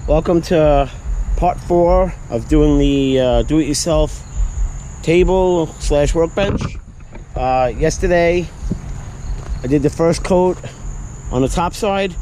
Welcome to part 4 of doing the do-it-yourself table / workbench. Yesterday I did the first coat on the top side,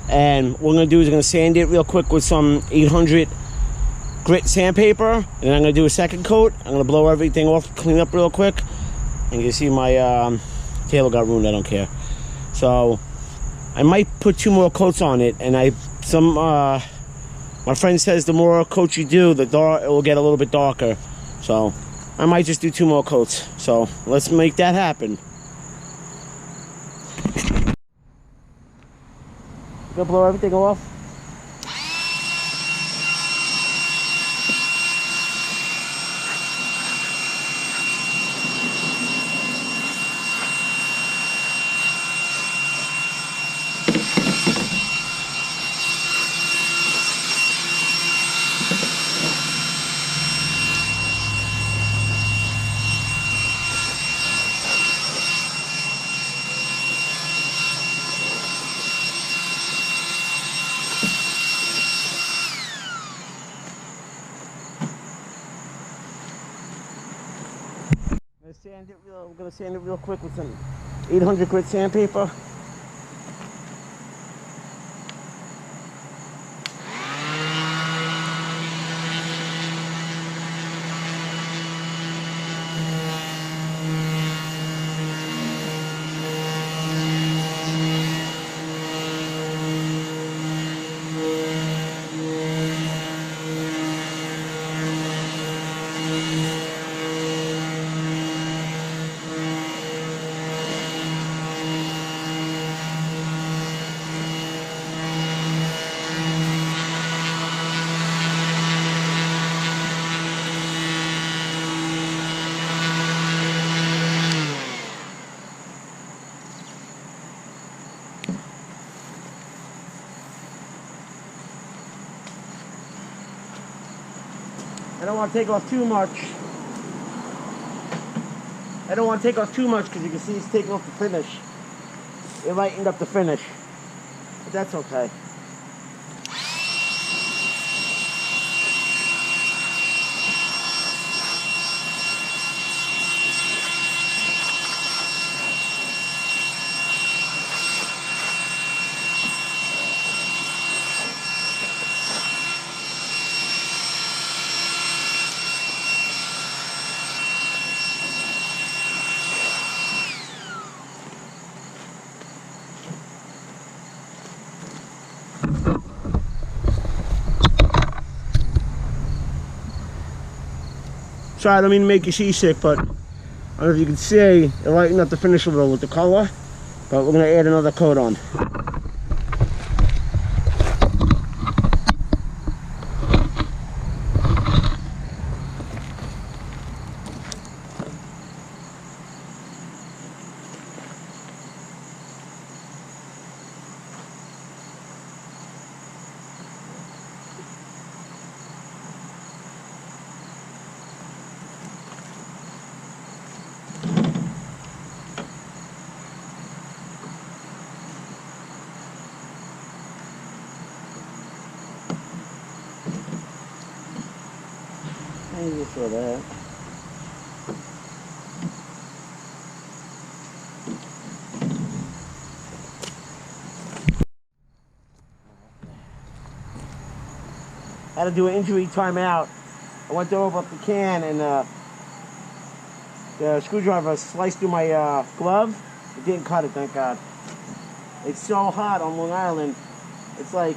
and what I'm going to do is I'm going to sand it real quick with some 800 grit sandpaper, and then I'm going to do a second coat. I'm going to blow everything off, clean up real quick, and you see my table got ruined. I don't care. So I might put 2 more coats on it, and my friend says the more coats you do, it will get a little bit darker. So I might just do 2 more coats. So let's make that happen. Gonna blow everything off. I'm gonna sand it real quick with some 800 grit sandpaper. I don't want to take off too much. Because you can see it's taking off the finish. It lightened up the finish, but that's okay. Sorry, I don't mean to make you seasick, but I don't know if you can see, it lightened up the finish a little with the color, but we're going to add another coat on. Maybe for that. I had to do an injury timeout. I went to open up the can, and the screwdriver sliced through my glove. It didn't cut it, thank God. It's so hot on Long Island. It's like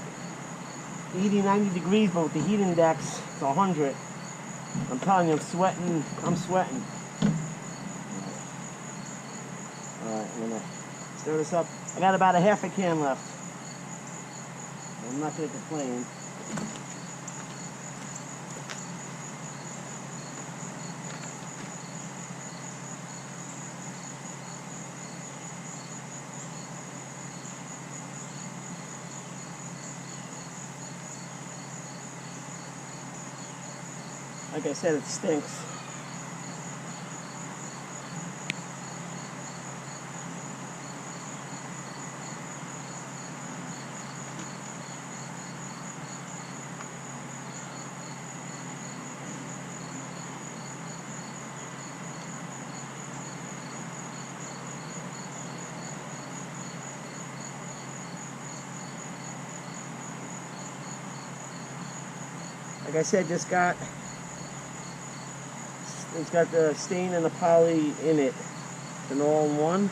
80, 90 degrees, but with the heat index, it's 100. I'm telling you, I'm sweating. Alright, I'm gonna stir this up. I got about a half a can left. I'm not gonna complain. Like I said, it stinks. Like I said, it's got the stain and the poly in it. It's an all-in-one.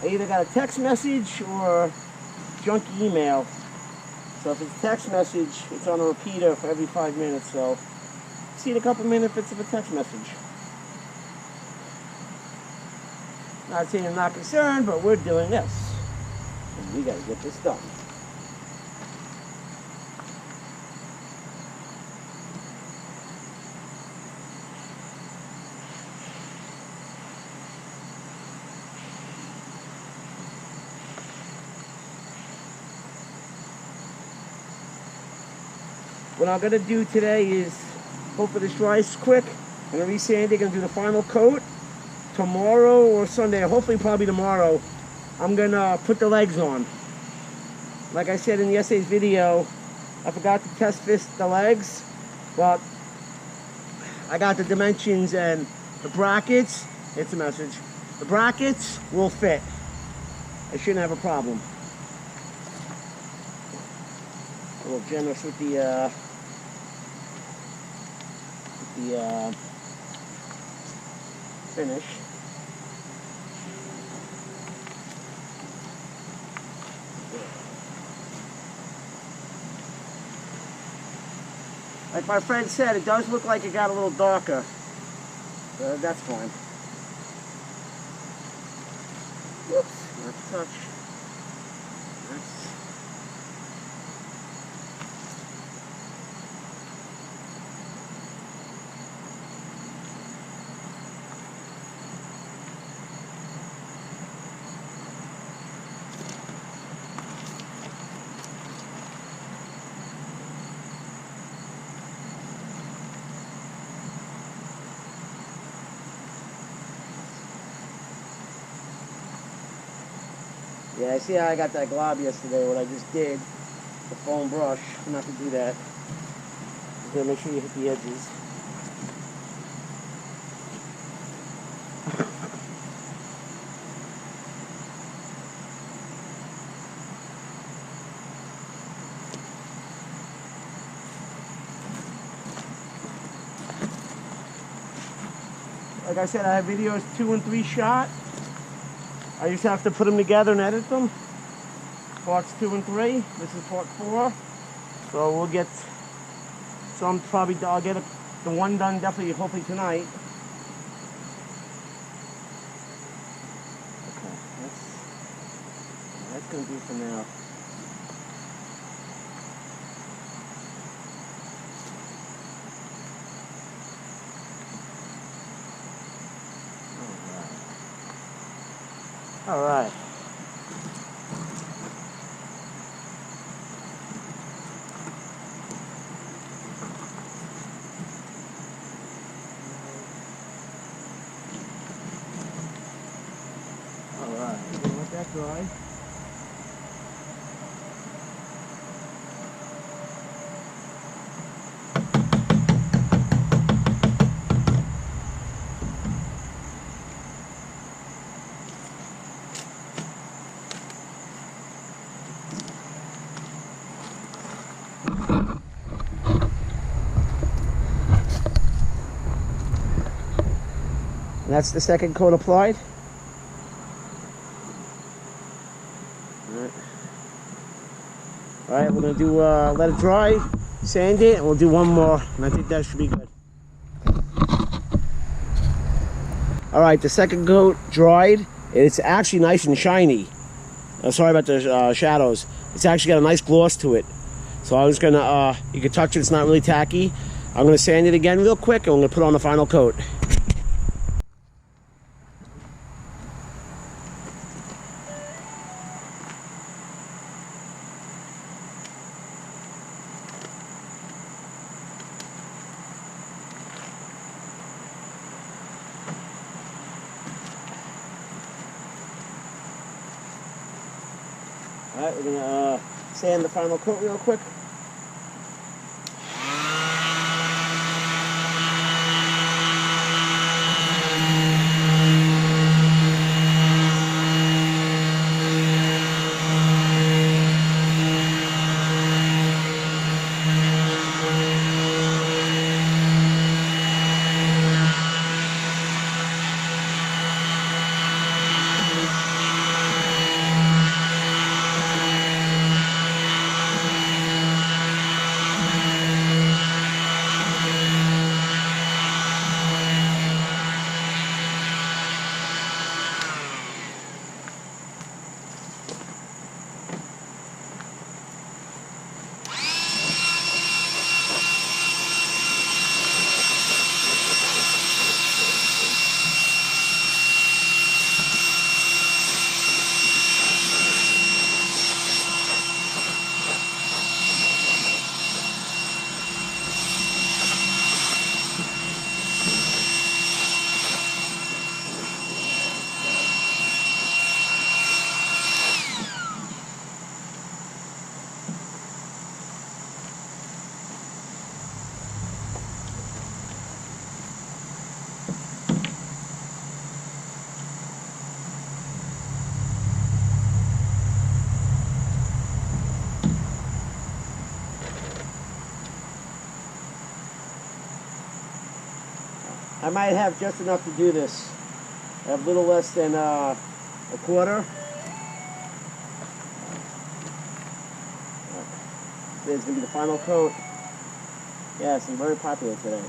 I either got a text message or junk email. So if it's text message, it's on a repeater for every 5 minutes. So see in a couple minutes if it's a text message. Not saying I'm not concerned, but we're doing this. And we gotta get this done. What I'm gonna do today is, hopefully this dries quick, I'm gonna resand it, gonna do the final coat. Tomorrow or Sunday, hopefully probably tomorrow, I'm gonna put the legs on. Like I said in yesterday's video, I forgot to test fit the legs, but I got the dimensions and the brackets. It's a message. The brackets will fit. I shouldn't have a problem. A little generous with the finish. Like my friend said, it does look like it got a little darker. That's fine. Whoops, not to touch. That's... Yeah, I see how I got that glob yesterday, what I just did, the foam brush. I'm not going to do that. Just going to make sure you hit the edges. Like I said, I have videos 2 and 3 shot. I just have to put them together and edit them. Parts 2 and 3. This is part 4. So we'll get some, probably, I'll get the one done definitely, hopefully tonight. Okay, that's going to be for now. All right. All right. Let that dry. And that's the second coat applied. All right, we're gonna do let it dry, sand it, and we'll do one more, and I think that should be good. All right, the second coat dried. It's actually nice and shiny. Sorry about the shadows. It's actually got a nice gloss to it. So I was gonna, you can touch it, it's not really tacky. I'm gonna sand it again real quick, and I'm gonna put on the final coat. Alright, we're going to sand the final coat real quick. I might have just enough to do this. I have a little less than a quarter. This is going to be the final coat. Yes, I'm very popular today.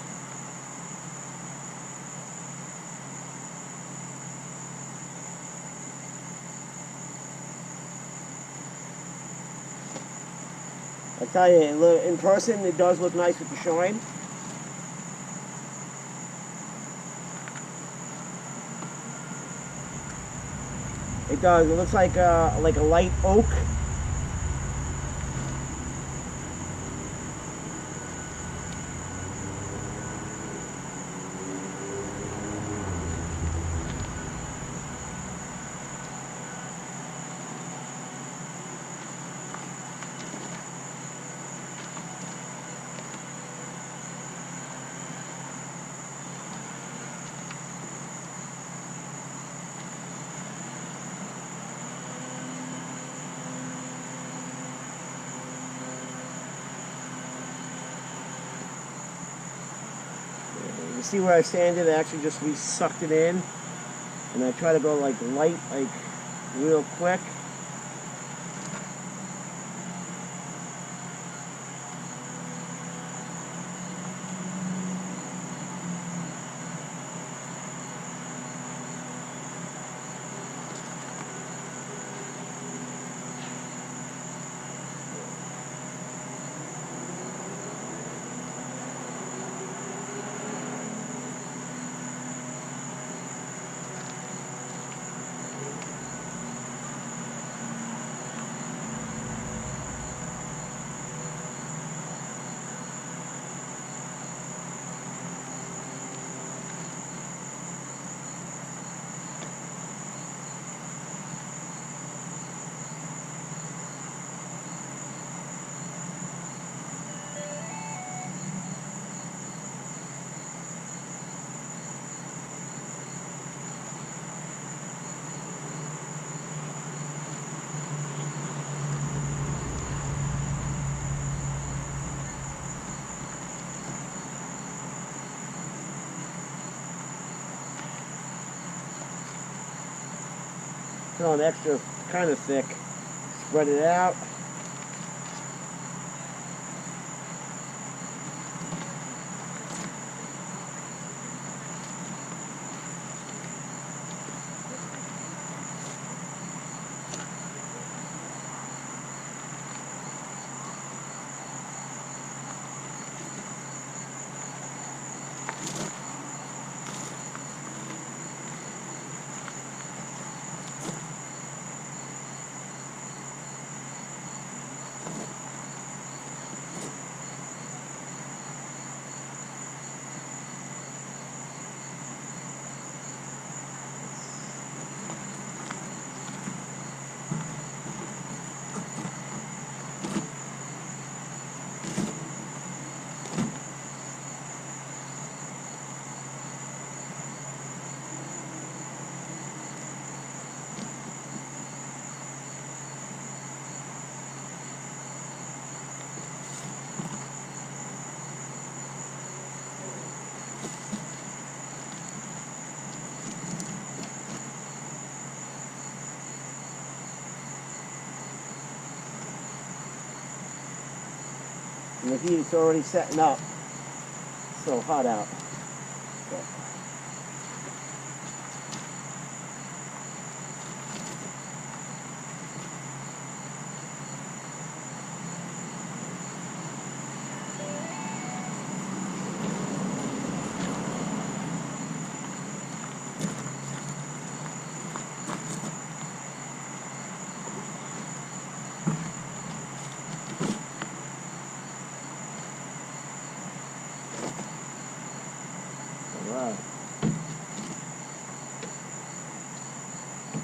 I tell you, in person it does look nice with the shine. It does. It looks like a light oak. You see where I sanded? I actually just sucked it in, and I try to go like light, like real quick. Put on extra kind of thick. Spread it out. And the heat's already setting up. It's so hot out.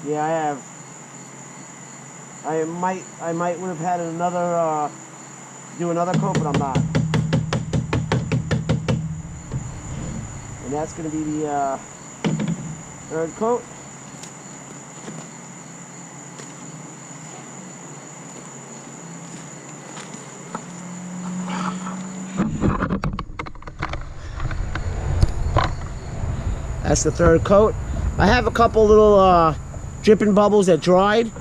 Yeah, I have. I might would have had another, do another coat, but I'm not. And that's going to be the third coat. That's the third coat. I have a couple little dripping bubbles that dried.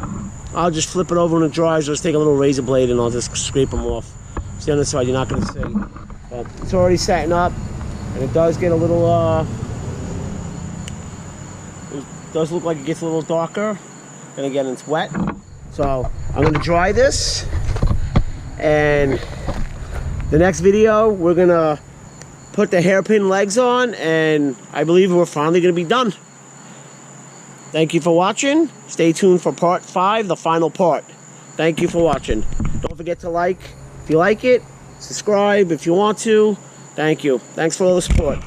I'll just flip it over when it dries. I'll just take a little razor blade and I'll just scrape them off. See on this side, you're not going to see. But it's already setting up, and it does get a little, it does look like it gets a little darker. And again, it's wet. So I'm going to dry this, and the next video, we're going to put the hairpin legs on, and I believe we're finally going to be done. Thank you for watching. Stay tuned for part 5, the final part. Thank you for watching. Don't forget to like if you like it, subscribe if you want to. Thank you. Thanks for all the support.